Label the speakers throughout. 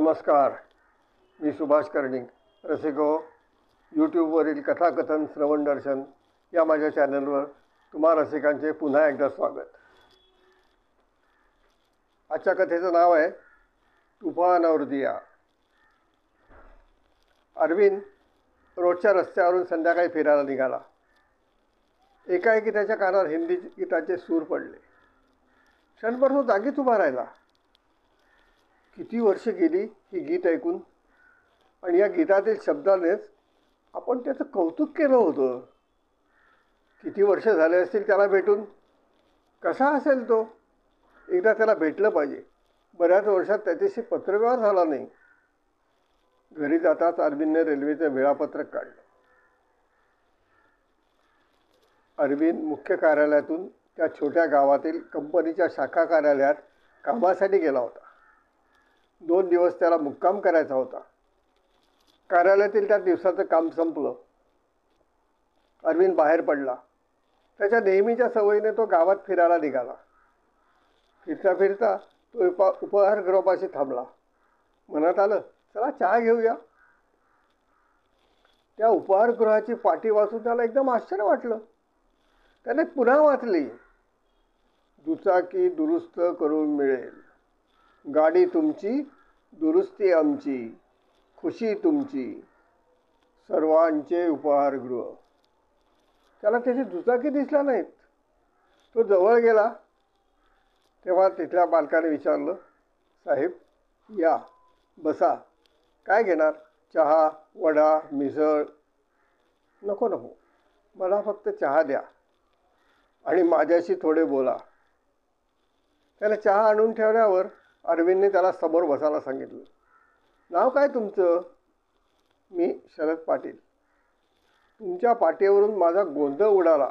Speaker 1: नमस्कार. मी सुभाष कर्णिक. रसिको, यूट्यूबवरील कथाकथन श्रवण दर्शन या माझ्या चॅनलवर तुम्हा रसिकांचे पुन्हा एकदा स्वागत. आजच्या कथेचं नाव आहे तुफान और दिया. अरविंद रोजच्या रस्त्यावरून संध्याकाळी फिरायला निघाला. एकाएकी त्याच्या कानावर हिंदी गीताचे सूर पडले. क्षणभर तो जागीच उभा राहिला. किती वर्ष गेली ही गीत ऐकून, आणि या गीतातील शब्दानेच आपण त्याचं कौतुक केलं होतं. किती वर्ष झाले असतील त्याला भेटून. कसा असेल तो? एकदा त्याला भेटलं पाहिजे. बऱ्याच वर्षात त्याच्याशी पत्रव्यवहार झाला नाही. घरी जाताच अरविंदने रेल्वेचं वेळापत्रक काढलं. अरविंद मुख्य कार्यालयातून त्या छोट्या गावातील कंपनीच्या शाखा कार्यालयात कामासाठी गेला होता. 2 दिवस त्याला मुक्काम करायचा होता. कार्यालयातील त्या दिवसाचं काम संपलं. अरविंद बाहेर पडला. त्याच्या नेहमीच्या सवयीने तो गावात फिरायला निघाला. फिरता फिरता तो उपहारगृहापाशी थांबला. मनात आलं, चला चहा घेऊया. त्या उपहारगृहाची पाटी वाचून त्याला एकदम आश्चर्य वाटलं. त्याने पुन्हा वाचली. दुचाकी दुरुस्त करून मिळेल, गाडी तुमची, दुरुस्ती आमची, खुशी तुमची, सर्वांचे उपहारगृह. त्याला त्याची दुचाकी दिसल्या नाहीत. तो जवळ गेला तेव्हा तिथल्या बालकाने विचारलं, साहेब या, बसा. काय घेणार? चहा, वडा, मिसळ? नको नको, मला फक्त चहा द्या आणि माझ्याशी थोडे बोला. त्याला चहा आणून ठेवल्यावर अरविंदने त्याला समोर बसायला सांगितलं. नाव काय तुमचं? मी शरद पाटील. तुमच्या पाटीवरून माझा गोंधळ उडाला.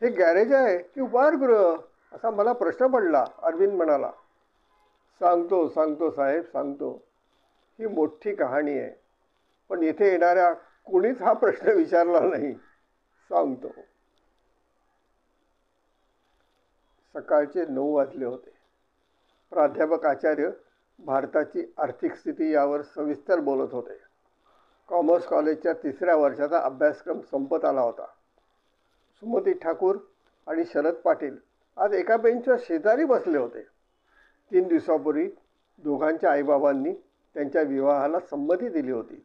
Speaker 1: हे गॅरेज आहे की उपहारगृह असा मला प्रश्न पडला. अरविंद म्हणाला, सांगतो सांगतो साहेब, सांगतो. ही मोठी कहाणी आहे, पण इथे येणाऱ्या कोणीच हा प्रश्न विचारला नाही. सांगतो. सकाळचे 9 वाजले होते. प्राध्यापक आचार्य भारताची आर्थिक स्थिती यावर सविस्तर बोलत होते. कॉमर्स कॉलेजच्या 3ऱ्या वर्षाचा अभ्यासक्रम संपत आला होता. सुमती ठाकूर आणि शरद पाटील आज एका बेंचवर शेजारी बसले होते. 3 दिवसापूर्वी दोघांच्या आईबाबांनी त्यांच्या विवाहाला संमती दिली होती.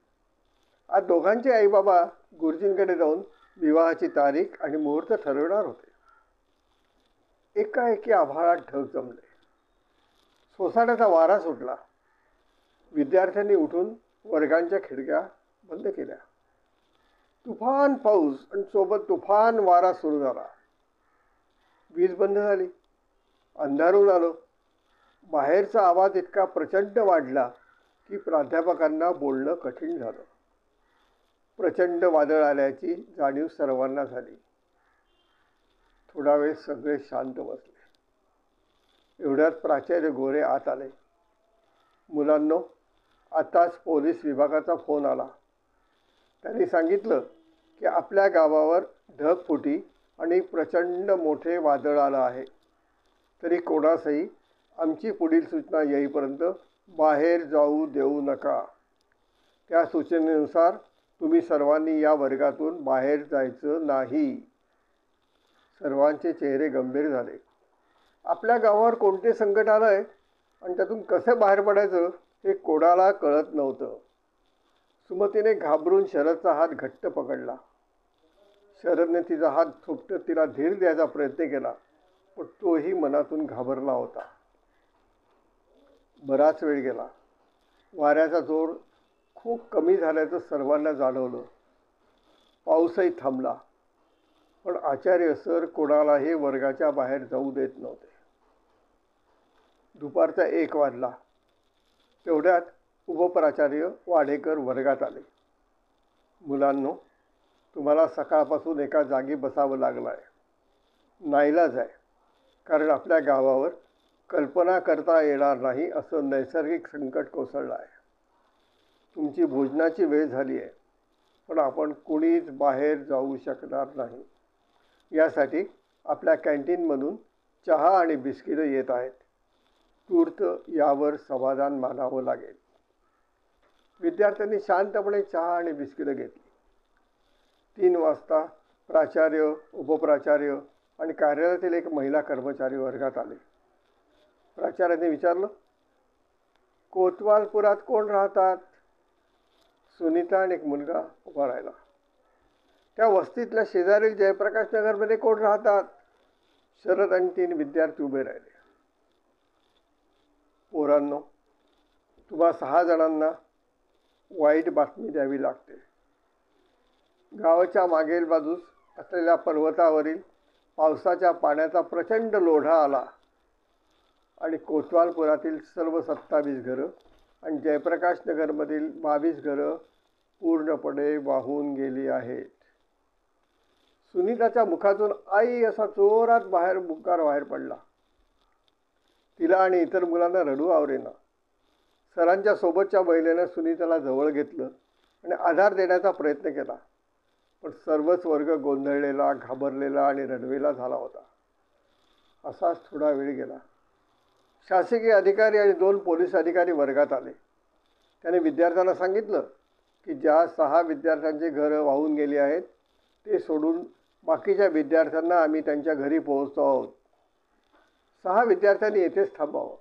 Speaker 1: आज दोघांचे आईबाबा गुरुजींकडे जाऊन विवाहाची तारीख आणि मुहूर्त ठरवणार होते. एकाएकी आभाळात ढग जमले. सोसाट्याचा वारा सुटला. विद्यार्थ्यांनी उठून वर्गांच्या खिडक्या बंद केल्या. तुफान पाऊस आणि सोबत तुफान वारा सुरू झाला. वीज बंद झाली. अंधारून आलो. बाहेरचा आवाज इतका प्रचंड वाढला की प्राध्यापकांना बोलणं कठीण झालं. प्रचंड वादळ आल्याची जाणीव सर्वांना झाली. थोडा वेळ सगळे शांत बसले. एवढ्यात प्राचार्य गोरे आत आले. मुलांनो, आताच पोलीस विभागाचा फोन आला. त्यांनी सांगितलं की आपल्या गावावर ढगफुटी आणि प्रचंड मोठे वादळ आलं आहे. तरी कोणासही आमची पुढील सूचना येईपर्यंत बाहेर जाऊ देऊ नका. त्या सूचनेनुसार तुम्ही सर्वांनी या वर्गातून बाहेर जायचं नाही. सर्वांचे चेहरे गंभीर झाले. आपल्या गावावर कोणते संकट आलं आहे आणि त्यातून कसं बाहेर पडायचं हे कोणाला कळत नव्हतं. सुमतीने घाबरून शरदचा हात घट्ट पकडला. शरदने तिचा हात थोपटत तिला धीर द्यायचा प्रयत्न केला, पण तोही मनातून घाबरला होता. बराच वेळ गेला. वाऱ्याचा जोर खूप कमी झाल्याचं सर्वांना जाणवलं. पाऊसही थांबला, पण आचार्य सर कोणालाही वर्गाच्या बाहेर जाऊ देत नव्हते. दुपारचा 1 वाजला. तेवढ्यात उपप्राचार्य वाडेकर वर्गात आले. मुलांनो, तुम्हाला सकाळपासून एका जागी बसावं लागलं आहे. नाईलाज आहे, कारण आपल्या गावावर कल्पना करता येणार नाही असं नैसर्गिक संकट कोसळलं आहे. तुमची भोजनाची वेळ झाली आहे, पण आपण कुणीच बाहेर जाऊ शकणार नाही. यासाठी आपल्या कॅन्टीनमधून चहा आणि बिस्किटं येत आहेत. तूर्त यावर समाधान मानावं लागेल. विद्यार्थ्यांनी शांतपणे चहा आणि बिस्किटं घेतली. 3 वाजता प्राचार्य, उपप्राचार्य आणि कार्यालयातील एक महिला कर्मचारी वर्गात आले. प्राचार्यांनी विचारलं, कोतवालपुरात कोण राहतात? सुनीता आणि एक मुलगा उभा राहिला. त्या वस्तीतल्या शेजारील जयप्रकाश नगरमध्ये कोण राहतात? शरद आणि 3 विद्यार्थी उभे राहिले. पोरांनो, तुम्हा 6 जणांना वाईट बातमी द्यावी लागते. गावाच्या मागील बाजूस असलेल्या पर्वतावरील पावसाच्या पाण्याचा प्रचंड लोढा आला आणि कोतवालपुरातील सर्व 27 घरं आणि जयप्रकाश नगरमधील 22 घरं पूर्णपणे वाहून गेली आहेत. सुनीताच्या मुखातून आई असा जोरात मुक्कार बाहेर पडला. तिला आणि इतर मुलांना रडू आवरेना. सरांच्या सोबतच्या महिलेनं सुनीताला जवळ घेतलं आणि आधार देण्याचा प्रयत्न केला, पण सर्वच वर्ग गोंधळलेला, घाबरलेला आणि रडवेला झाला होता. असाच थोडा वेळ गेला. शासकीय अधिकारी आणि 2 पोलीस अधिकारी वर्गात आले. त्याने विद्यार्थ्यांना सांगितलं की ज्या 6 विद्यार्थ्यांची घरं वाहून गेली आहेत ते सोडून बाकीच्या विद्यार्थ्यांना आम्ही त्यांच्या घरी पोहोचतो आहोत. 6 विद्यार्थ्यांनी येथेच थांबावं.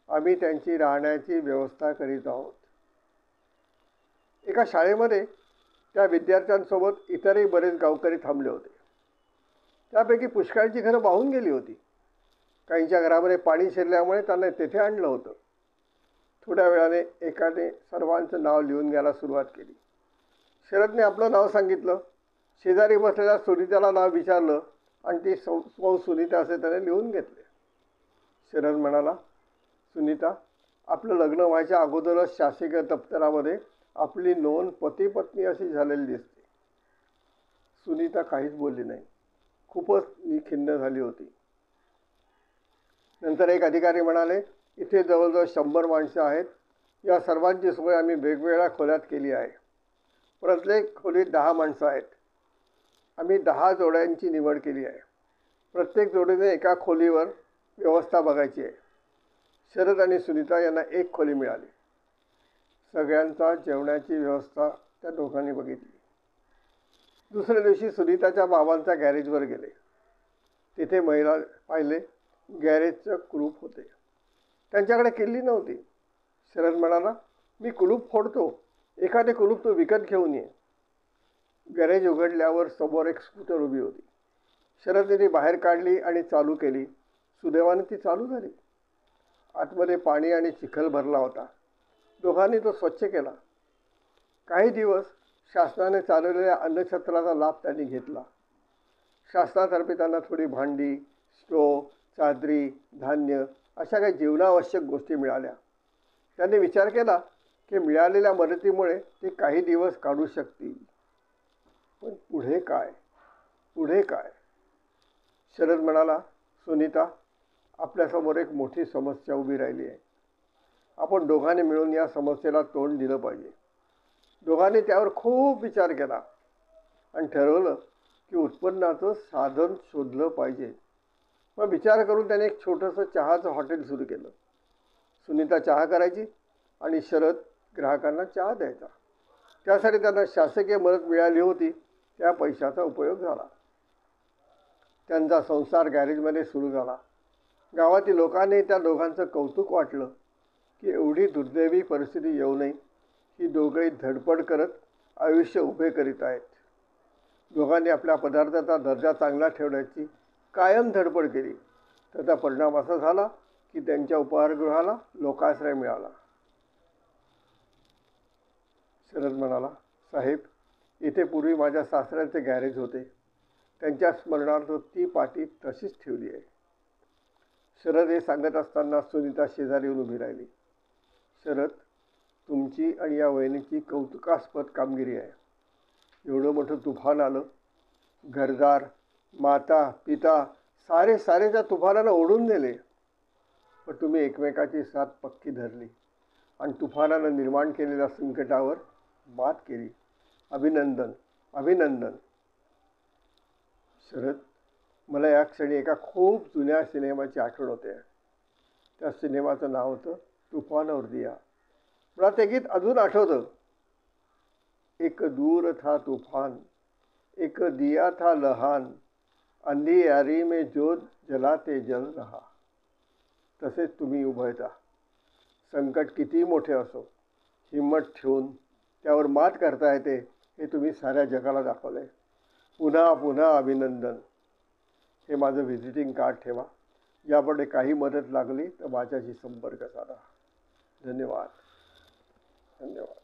Speaker 1: आम्ही त्यांची राहण्याची व्यवस्था करीत आहोत. एका शाळेमध्ये त्या विद्यार्थ्यांसोबत इतरही बरेच गावकरी थांबले होते. त्यापैकी पुष्कळांची घरं वाहून गेली होती. काहींच्या घरामध्ये पाणी शिरल्यामुळे त्यांना तेथे आणलं होतं. थोड्या वेळाने एकाने सर्वांचं नाव लिहून घ्यायला सुरुवात केली. शरदने आपलं नाव सांगितलं. शेजारी बसलेल्या सुनीताला नाव विचारलं आणि ती सौ सुनीता असे त्याने लिहून घेतले. शरद म्हणाला, सुनीता, आपलं लग्न व्हायच्या अगोदरच शासकीय दप्तरामध्ये आपली नोंद पती पत्नी अशी झालेली दिसते. सुनीता काहीच बोलली नाही. खूपच खिन्न झाली होती. नंतर एक अधिकारी म्हणाले, इथे जवळजवळ 100 माणसं आहेत. या सर्वांची सोय आम्ही वेगवेगळ्या खोल्यात केली आहे. प्रत्येक खोलीत 10 माणसं आहेत. आम्ही 10 जोड्यांची निवड केली आहे. प्रत्येक जोडीने एका खोलीवर व्यवस्था बघायची आहे. शरद आणि सुनीता यांना एक खोली मिळाली. सगळ्यांचा जेवणाची व्यवस्था त्या दोघांनी बघितली. दुसऱ्या दिवशी सुनीताच्या बाबांच्या गॅरेजवर गेले. तिथे महिला पाहिले. गॅरेजचं कुलूप होते. त्यांच्याकडे किल्ली नव्हती. शरद म्हणाला, मी कुलूप फोडतो. एखादे कुलूप तो विकत घेऊन ये. गॅरेज उघडल्यावर समोर एक स्कूटर उभी होती. शरदने ती बाहेर काढली आणि चालू केली. सुदैवाने ती चालू झाली. आतमध्ये पाणी आणि चिखल भरला होता. दोघांनी तो स्वच्छ केला. काही दिवस शासनाने चालवलेल्या अन्नछत्राचा लाभ त्यांनी घेतला. शासनातर्फे त्यांना थोडी भांडी, स्टोव, चादरी, धान्य अशा काही जीवनावश्यक गोष्टी मिळाल्या. त्यांनी विचार केला की मिळालेल्या मदतीमुळे ते काही दिवस काढू शकतील. पण पुढे काय? पुढे काय? शरद म्हणाला, सुनीता, आपल्यासमोर एक मोठी समस्या उभी राहिली आहे. आपण दोघांनी मिळून या समस्येला तोंड दिलं पाहिजे. दोघांनी त्यावर खूप विचार केला आणि ठरवलं की उत्पन्नाचं साधन शोधलं पाहिजे. मग विचार करून त्याने एक छोटंसं चहाचं हॉटेल सुरू केलं. सुनीता चहा करायची आणि शरद ग्राहकांना चहा द्यायचा. त्यासाठी त्यांना शासकीय मदत मिळाली होती. त्या पैशाचा उपयोग झाला. त्यांचा संसार गॅरेजमध्ये सुरू झाला. गावातील लोकांनी त्या दोघांचं कौतुक वाटलं की एवढी दुर्दैवी परिस्थिती येऊ नये. ही दोघंही धडपड करत आयुष्य उभे करीत आहेत. दोघांनी आपल्या पदार्थाचा दर्जा चांगला ठेवण्याची कायम धडपड केली. त्याचा परिणाम असा झाला की त्यांच्या उपहारगृहाला लोकाश्रय मिळाला. शरद म्हणाला, साहेब, इथे पूर्वी माझ्या सासऱ्यांचे गॅरेज होते. त्यांच्या स्मरणार्थ ती पाटी तशीच ठेवली आहे. शरद हे सांगत असताना सुनीता शेजारी येऊन उभी राहिली. शरद, तुमची आणि या वहिनीची कौतुकास्पद कामगिरी आहे. एवढं मोठं तुफान आलं. घरदार, माता, पिता सारे त्या तुफानानं ओढून नेले. पण तुम्ही एकमेकाची साथ पक्की धरली आणि तुफानानं निर्माण केलेल्या संकटावर मात केली. अभिनंदन, अभिनंदन. शरद, मला या क्षणी एका खूप जुन्या सिनेमाची आठवण होते. त्या सिनेमाचं नाव होतं तुफान और दिया. मला ते गीत अजून आठवतं. एक दूर था तूफान, एक दिया था लहान, अंधियारी में ज्योत जलाते जल रहा. तसेच तुम्ही उभयता. संकट किती मोठे असो, हिम्मत ठेवून त्यावर मात करता येते हे तुम्ही साऱ्या जगाला दाखवले. पुन्हा पुन्हा अभिनंदन. हे माझं व्हिजिटिंग कार्ड ठेवा. यापुढे काही मदत लागली तर माझ्याशी संपर्क साधा. धन्यवाद. धन्यवाद.